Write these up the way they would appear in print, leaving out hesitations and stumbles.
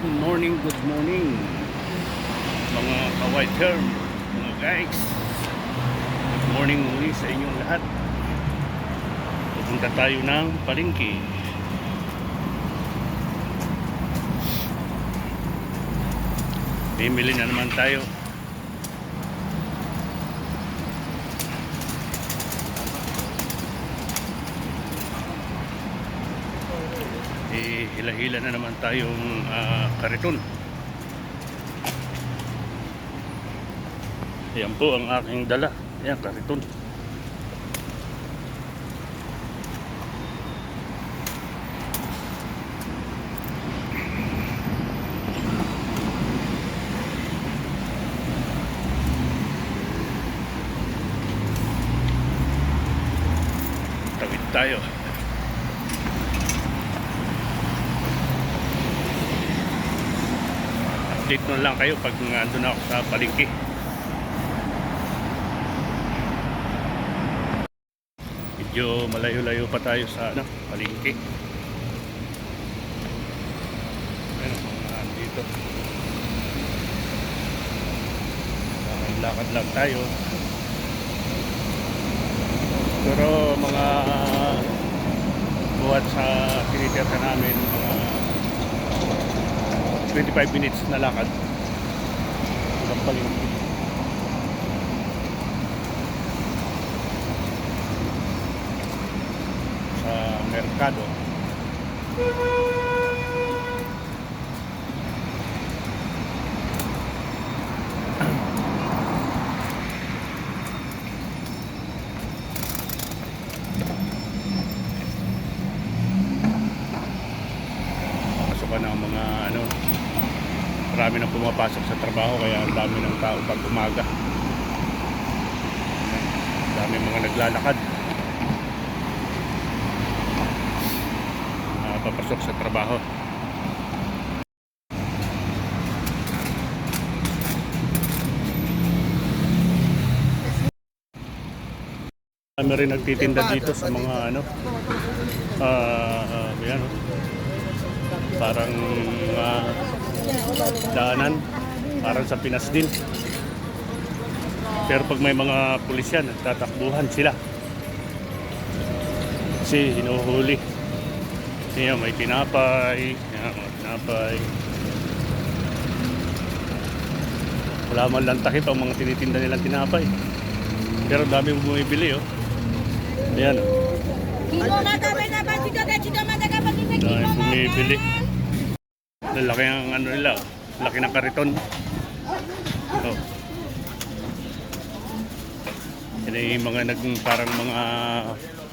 Good morning mga ka-white term, mga guys. Good morning muli sa inyong lahat. Pupunta tayo ng palengke. Bimili na naman tayo. Hila-hila na naman tayong kariton. Ayan po ang aking dala. Ayan, kariton. Tawid tayo. Update na lang kayo pag nandun ako sa palengke. Medyo malayo-layo pa tayo sa palengke. Ayan, mga dito. Lakad lang tayo. Pero mga buhat sa tinitirhan namin, mga 25 minutes na lakad hanggang palengke. Sa merkado. Pasukan ng mga marami nang pumapasok sa trabaho, kaya ang dami ng tao pag umaga. Dami mga naglalakad papasok sa trabaho. Kami rin nagtitinda dito sa mga yan, parang daanan, parang sa Pinas din. Pero pag may mga pulis yan, nagtatakbuhan sila kasi hinuhuli. Yan, may tinapay. Yan, mga tinapay. Wala man lang takip ang mga tinitinda nilang tinapay. Pero dami mo bumibili, oh. Ayan, oh. Dami bumibili. Laki ang nila, oh. Laki ng kariton. Oh. Yan ay mga parang mga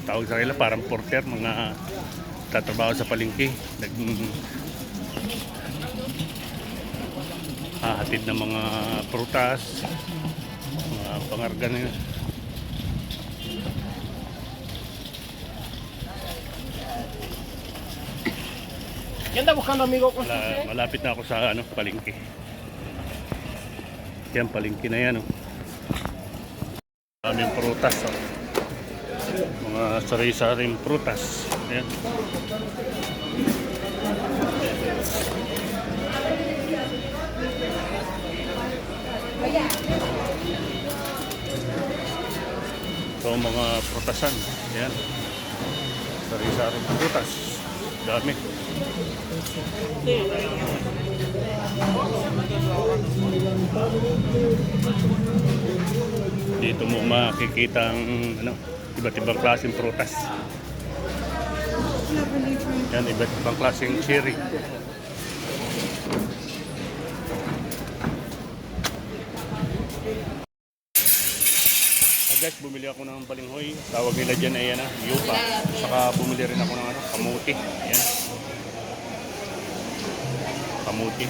tawag sa kanila, parang porter, mga tatrabaho sa palengke, hatid ng mga prutas, mga pangarga na yun. Malapit na ako sa palengke. Yan, palengke na yan, oh. Daming prutas, oh. Mga sari-saring prutas. Ayan. So mga prutasan. Ayan. Sari-saring prutas. Dami. Dito mo makikita ang iba't ibang klaseng prutas. Yan, iba't ibang klaseng cherry. Guys, bumili ako ng balinghoy. Tawag nila dyan ay yupa. Saka bumili rin ako ng kamuti. Ayan. Kamuti.